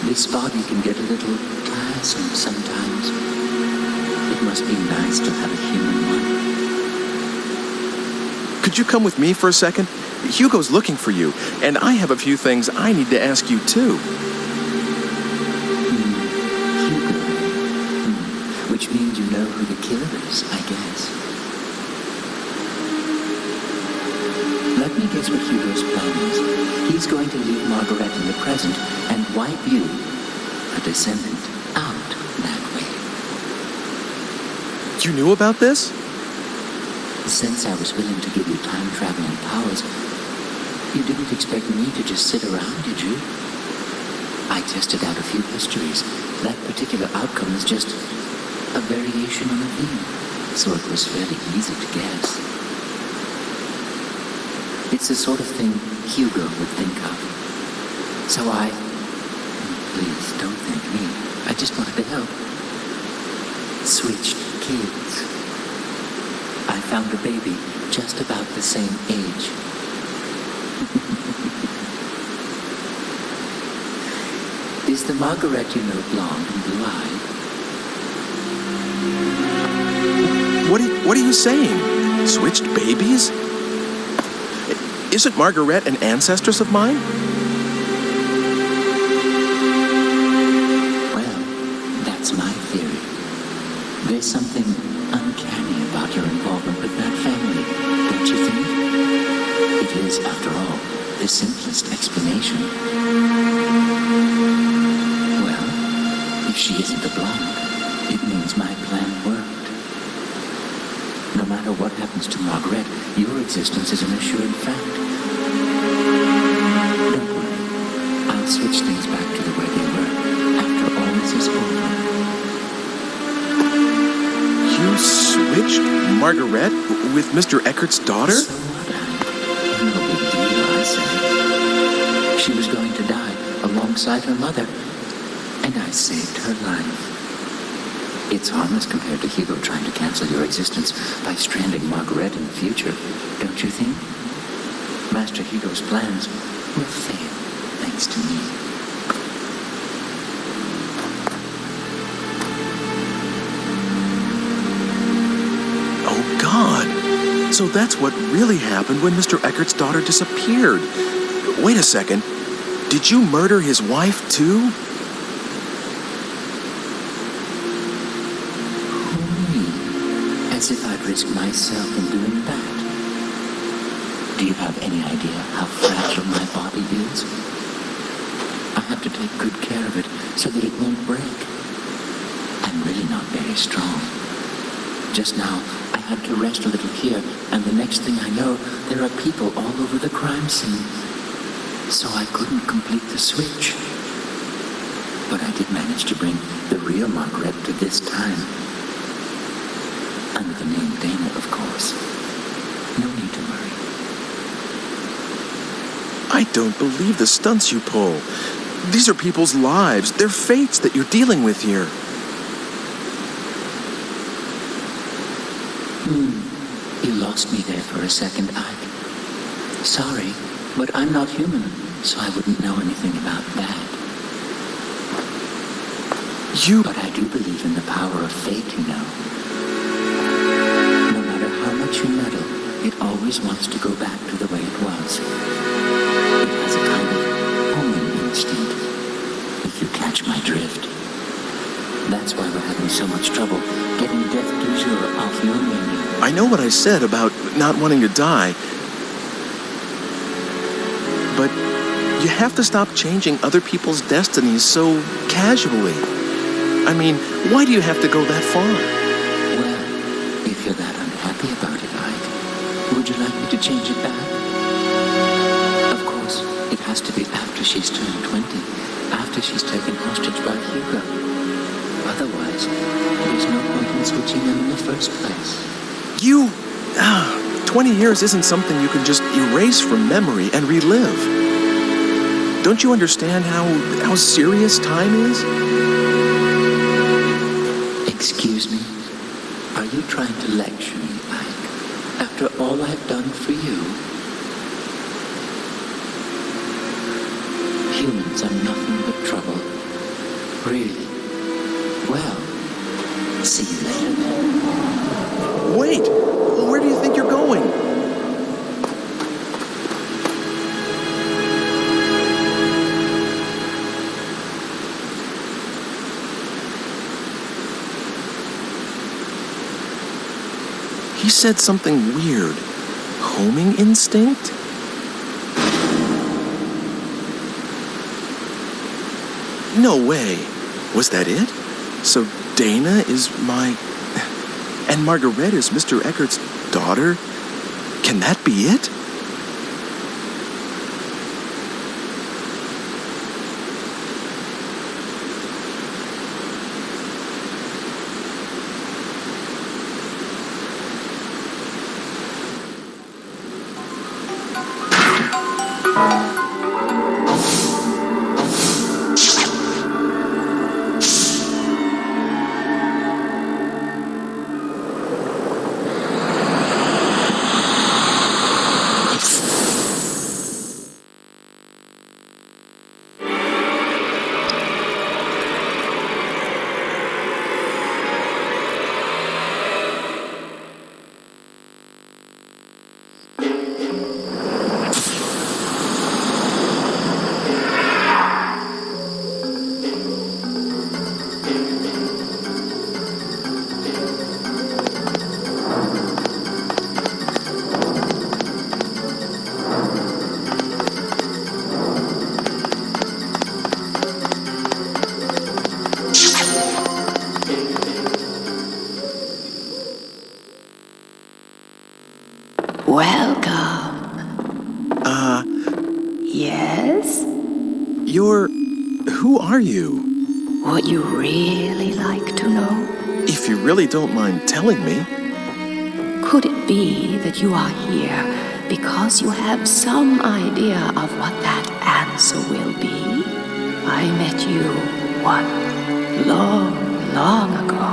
This body can get a little tiresome sometimes. It must be nice to have a human one. Could you come with me for a second? Hugo's looking for you, and I have a few things I need to ask you too. Hugo. Which means you know who the killer is, I guess. Let me guess what Hugo's plan is. He's going to leave Margaret in the present and wipe you, a descendant, out that way. You knew about this? Since I was willing to give you time-traveling powers, you didn't expect me to just sit around, did you? I tested out a few histories. That particular outcome is just a variation on a theme, so it was fairly easy to guess. It's the sort of thing Hugo would think of. So please don't thank me, I just wanted to help. Switched kids. I found a baby just about the same age. Is the Margaret you know blonde and blue-eyed? What are you saying? Switched babies? Isn't Margaret an ancestress of mine? Well, that's my theory. There's something uncanny about your involvement with that family, don't you think? It is, after all, the simplest explanation. Well, if she isn't a blonde, it means my plan worked. No matter what happens to Margaret, your existence is an assured fact. Don't worry, I'll switch things back to the way they were after all this is over. You switched Margaret with Mr. Eckert's daughter? So what? No big deal, I said. She was going to die alongside her mother, and I saved her life. It's harmless compared to Hugo trying to cancel your existence by stranding Margaret in the future, don't you think? Master Hugo's plans will fail thanks to me. Oh, God. So that's what really happened when Mr. Eckert's daughter disappeared. Wait a second. Did you murder his wife, too? As if I'd risk myself in doing that. Do you have any idea how fragile my body is? I have to take good care of it so that it won't break. I'm really not very strong. Just now, I had to rest a little here, and the next thing I know, there are people all over the crime scene. So I couldn't complete the switch. But I did manage to bring the real Margaret to this time. Under the name Dana, of course. No need to worry. I don't believe the stunts you pull. These are people's lives, their fates that you're dealing with here. You lost me there for a second, Ike. Sorry, but I'm not human, so I wouldn't know anything about that. But I do believe in the power of fate, you know. No matter how much you meddle, it always wants to go back to the way it was. It has a kind of homing instinct, if you catch my drift. That's why we're having so much trouble getting death du jour off your menu. I know what I said about not wanting to die, but you have to stop changing other people's destinies so casually. I mean, why do you have to go that far? Well, if you're that unhappy about it, Ike, would you like me to change it back? Of course, it has to be after she's turned 20, after she's taken hostage by Hugo. Otherwise, there's no point in switching them in the first place. 20 years isn't something you can just erase from memory and relive. Don't you understand how serious time is? Excuse me? Are you trying to lecture me, Ike? After all I've done for you? Humans are nothing but trouble. Really? Well, see you later. Wait! Where do you think you're going? He said something weird. Homing instinct? No way. Was that it? So Dana is my... And Margaret is Mr. Eckert's daughter? Can that be it? Yes? Who are you? Would you really like to know? If you really don't mind telling me. Could it be that you are here because you have some idea of what that answer will be? I met you, long ago.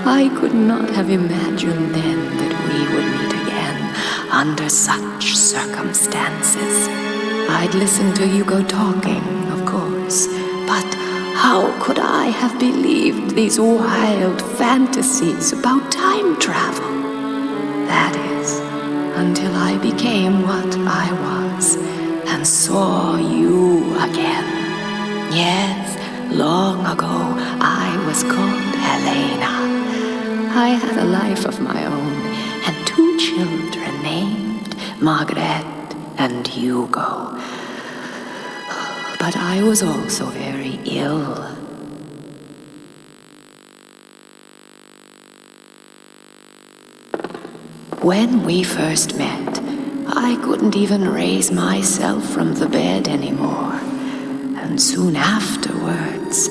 I could not have imagined then that we would meet again under such circumstances. I'd listened to you go talking, of course, but how could I have believed these wild fantasies about time travel? That is, until I became what I was and saw you again. Yes, long ago I was called Helena. I had a life of my own and 2 children named Margaret and Hugo. But I was also very ill. When we first met, I couldn't even raise myself from the bed anymore. And soon afterwards,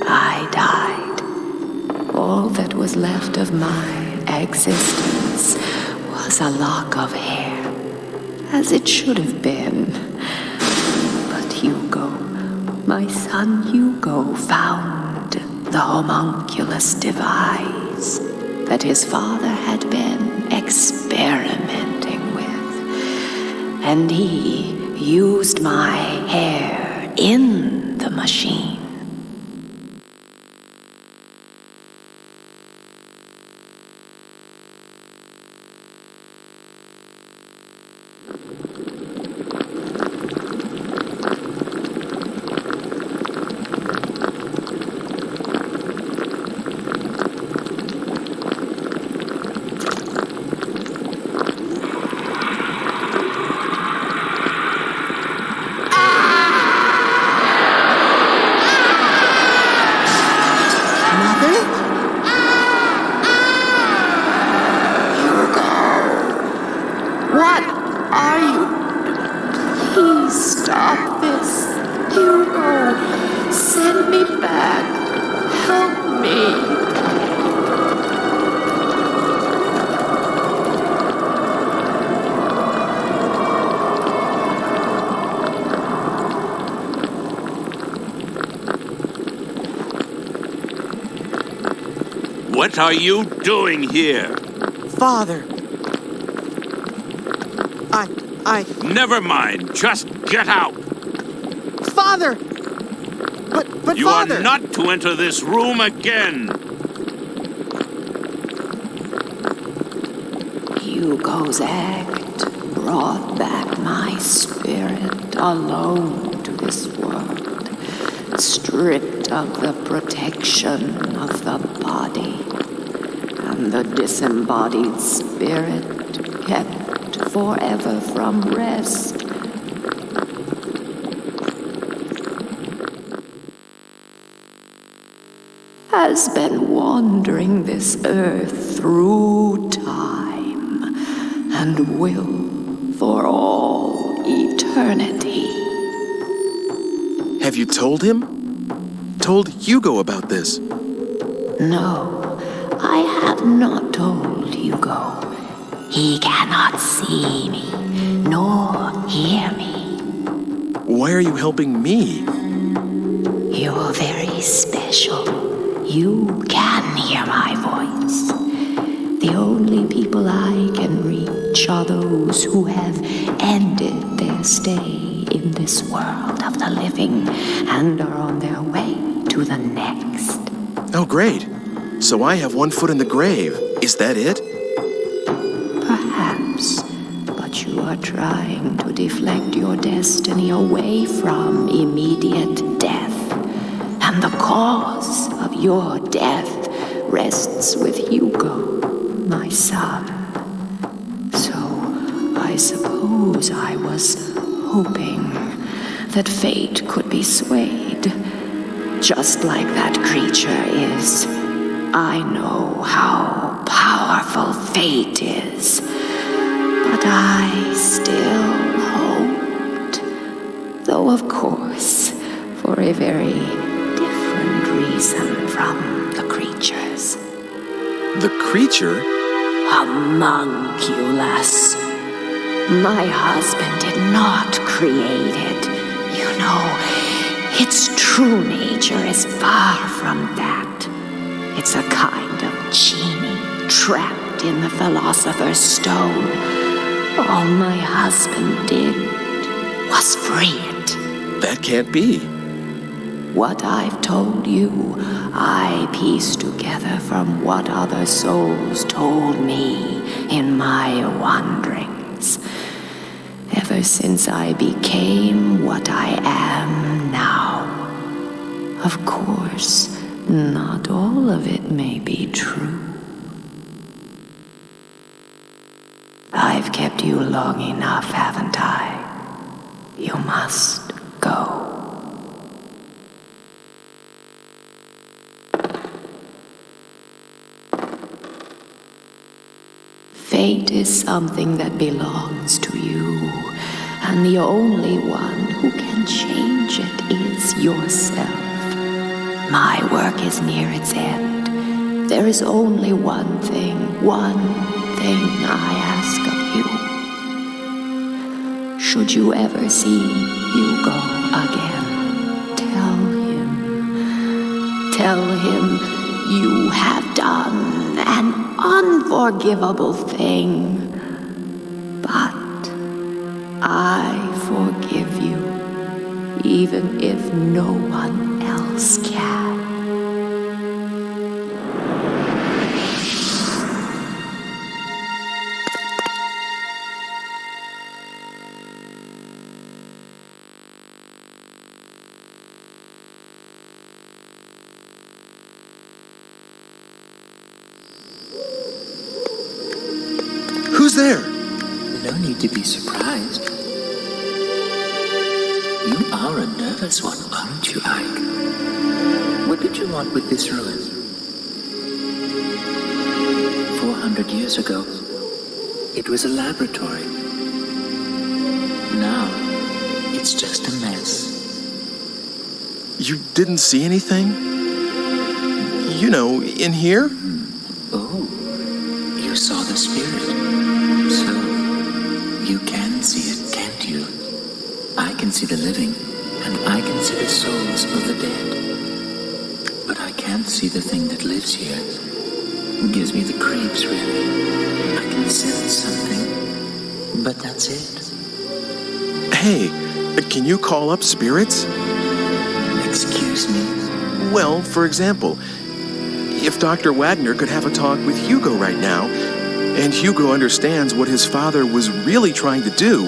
I died. All that was left of my existence was a lock of hair, as it should have been. But Hugo, my son Hugo, found the homunculus device that his father had been experimenting with. And he used my hair in the machine. What are you doing here? Father. Never mind. Just get out. Father! But But You Father... are not to enter this room again. Hugo's act brought back my spirit alone to this world, stripped of the protection of the body, and the disembodied spirit kept forever from rest. Has been wandering this earth through time and will for all eternity. Have you told him? Told Hugo about this? No, I have not told Hugo. He cannot see me, nor hear me. Why are you helping me? You're very special. You can hear my voice. The only people I can reach are those who have ended their stay in this world of the living and are on their way to the next. Oh, great. So I have one foot in the grave. Is that it? Perhaps, but you are trying to deflect your destiny away from immediate death. And the cause of your death rests with Hugo, my son. So I suppose I was hoping that fate could be swayed, just like that creature is. I know how powerful fate is, but I still hoped, though of course, for a very different reason from the creatures. The creature? Homunculus. My husband did not create it. You know, its true nature is far from that. It's a kind of genie trapped in the philosopher's stone. All my husband did was free it. That can't be. What I've told you, I pieced together from what other souls told me in my wanderings. Ever since I became what I am now. Of course, not all of it may be true. I've kept you long enough, haven't I? You must go. Fate is something that belongs to you, and the only one who can change it is yourself. My work is near its end. There is only one thing I ask of you. Should you ever see Hugo again, tell him you have done an unforgivable thing, but I forgive you, even if no one else can. Who's there? No need to be surprised. You are a nervous one, aren't you, Ike? What did you want with this ruin? 400 years ago, it was a laboratory. Now, it's just a mess. You didn't see anything? You know, in here? Oh, you saw the spirit. So, you can see it, can't you? I can see the living, and I can see the souls of the dead. But I can't see the thing that lives here. It gives me the creeps, really. I can sense something, but that's it. Hey, can you call up spirits? Excuse me? Well, for example, if Dr. Wagner could have a talk with Hugo right now, and Hugo understands what his father was really trying to do,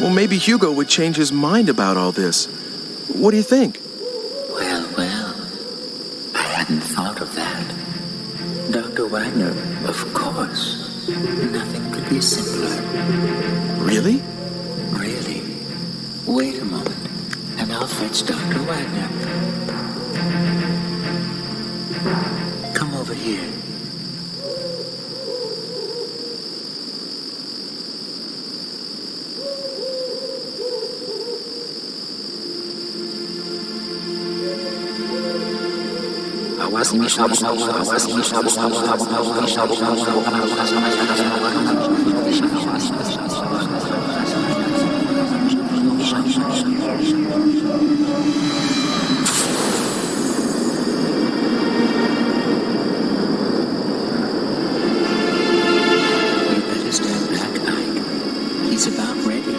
well, maybe Hugo would change his mind about all this. What do you think? Well, I hadn't thought of that. Dr. Wagner, of course. Nothing could be simpler. Really? Really? Wait a moment, and I'll fetch Dr. Wagner. Come over here. He's about ready.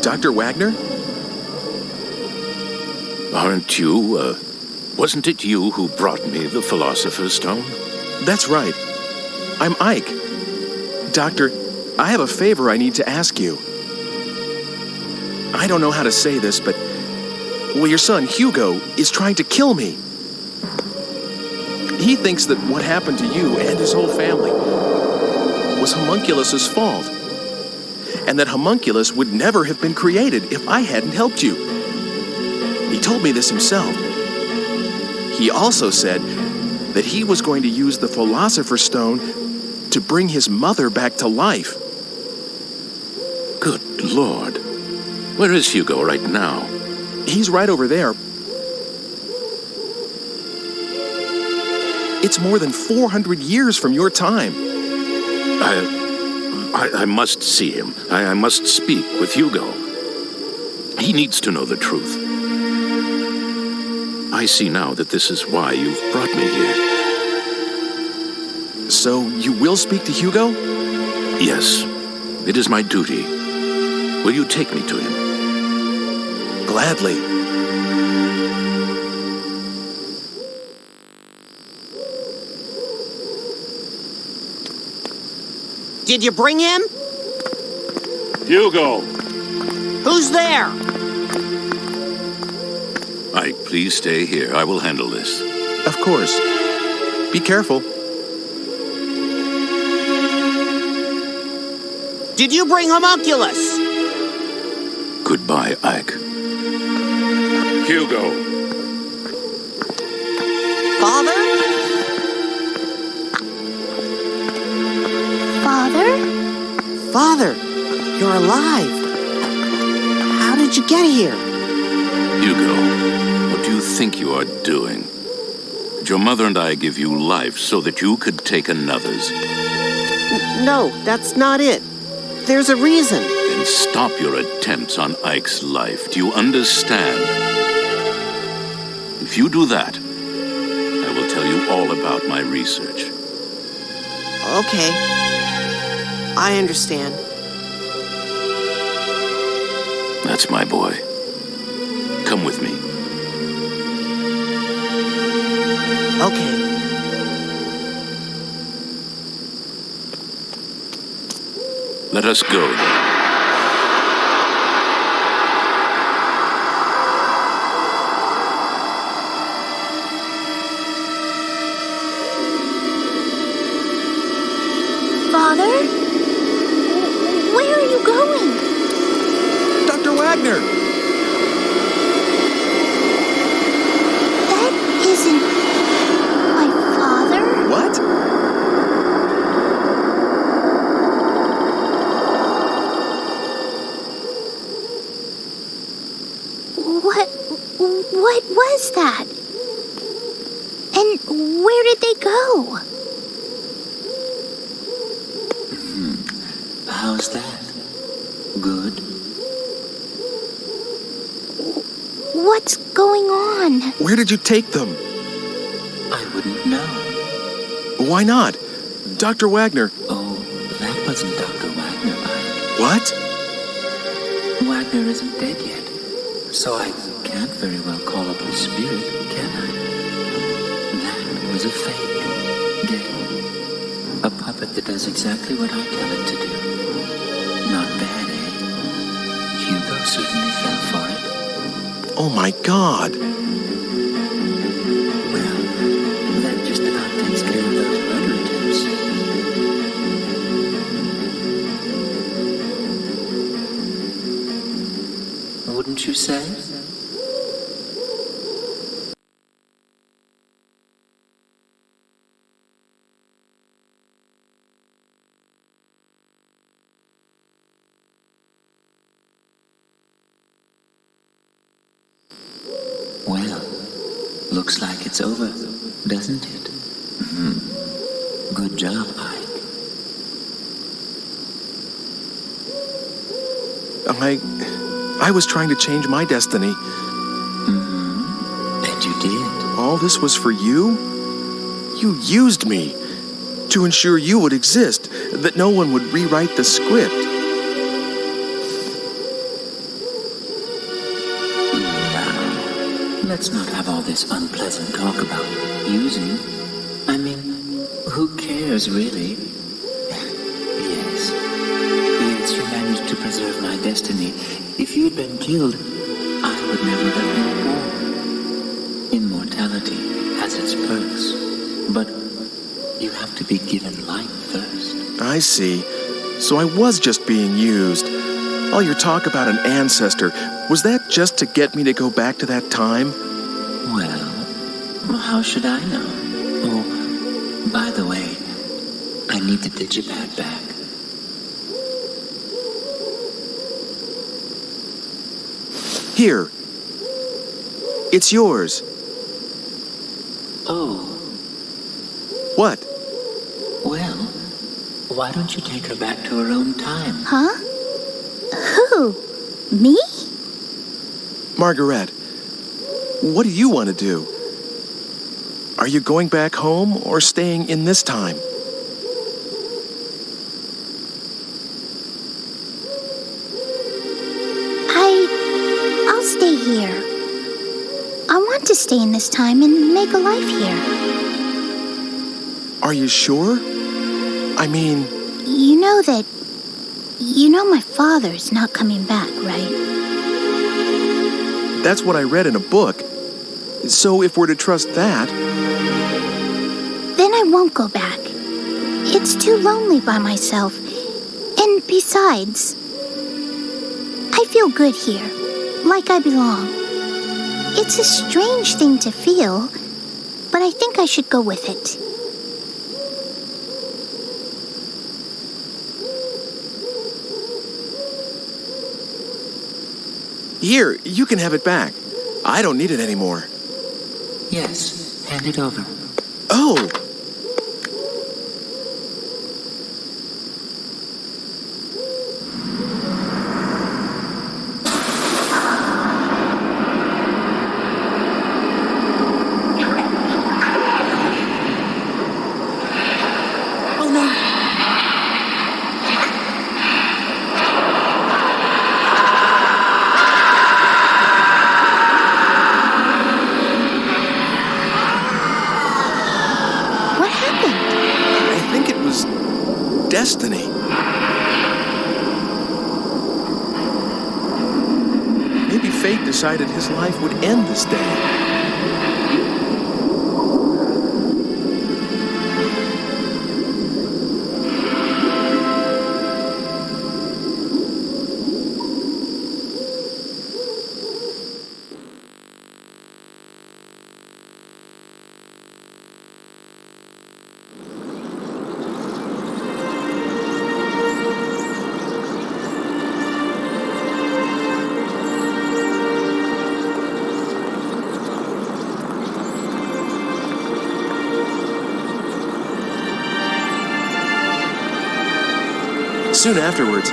Dr. Wagner? Aren't you, wasn't it you who brought me the Philosopher's Stone? That's right. I'm Ike. Doctor, I have a favor I need to ask you. I don't know how to say this, but, well, your son, Hugo, is trying to kill me. He thinks that what happened to you and his whole family was homunculus's fault, and that homunculus would never have been created if I hadn't helped you. He told me this himself. He also said that he was going to use the Philosopher's Stone to bring his mother back to life. Good Lord. Where is Hugo right now? He's right over there. It's more than 400 years from your time. I must see him. I must speak with Hugo. He needs to know the truth. I see now that this is why you've brought me here. So you will speak to Hugo? Yes, it is my duty. Will you take me to him? Gladly. Did you bring him? Hugo! Who's there? Ike, please stay here. I will handle this. Of course. Be careful. Did you bring homunculus? Goodbye, Ike. Hugo! Father? Father? Father, you're alive. How did you get here? Hugo, what do you think you are doing? Did your mother and I give you life so that you could take another's? No, that's not it. There's a reason. Then stop your attempts on Ike's life. Do you understand? If you do that, I will tell you all about my research. Okay. I understand. That's my boy. Come with me. Okay. Let us go. Father? Where are you going? Dr. Wagner! What was that? And where did they go? How's that? Good? What's going on? Where did you take them? I wouldn't know. Why not? Dr. Wagner. Oh, that wasn't Dr. Wagner, Ike. What? Wagner isn't dead yet, so I can't very well call up his spirit, can I? That was a fake, dead. A puppet that does exactly what I tell it to do. Not bad, eh? Hugo certainly fell for it. Oh my God. Well, that just about takes care of those murder attempts. Wouldn't you say? Well, looks like it's over, doesn't it? Good job, Ike. I was trying to change my destiny. And you did. All this was for you? You used me to ensure you would exist, that no one would rewrite the script. Now, let's not have all this unpleasant talk about using. I mean, who cares, really? Yes, you managed to preserve my destiny. If you'd been killed, I would never have been born. Immortality has its perks, but you have to be given life first. I see. So I was just being used. All your talk about an ancestor, was that just to get me to go back to that time? Well, how should I know? Oh, by the way, I need the digipad back. Here. It's yours. Oh, What? well, why don't you take her back to her own time? Huh? Who? Me? Margaret, what do you want to do? Are you going back home or staying in this time? I'll stay here. I want to stay in this time and make a life here. Are you sure? I mean, You know my father's not coming back, right? that's what I read in a book. So if we're to trust that, Then I won't go back. It's too lonely by myself. And besides, I feel good here, like I belong. It's a strange thing to feel, but I think I should go with it. here, you can have it back. I don't need it anymore. Yes, hand it over. Oh! What happened? I think it was destiny. Maybe fate decided his life would end this day. Soon afterwards,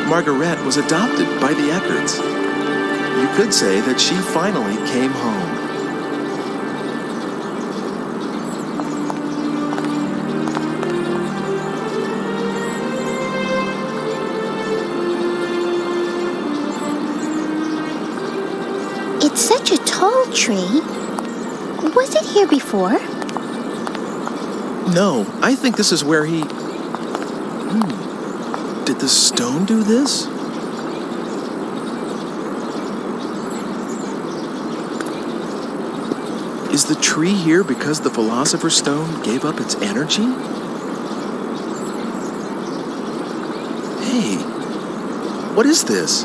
Margaret was adopted by the Eckarts. You could say that she finally came home. It's such a tall tree. Was it here before? No, I think this is where he... Did the stone do this? Is the tree here because the Philosopher's Stone gave up its energy? Hey, what is this?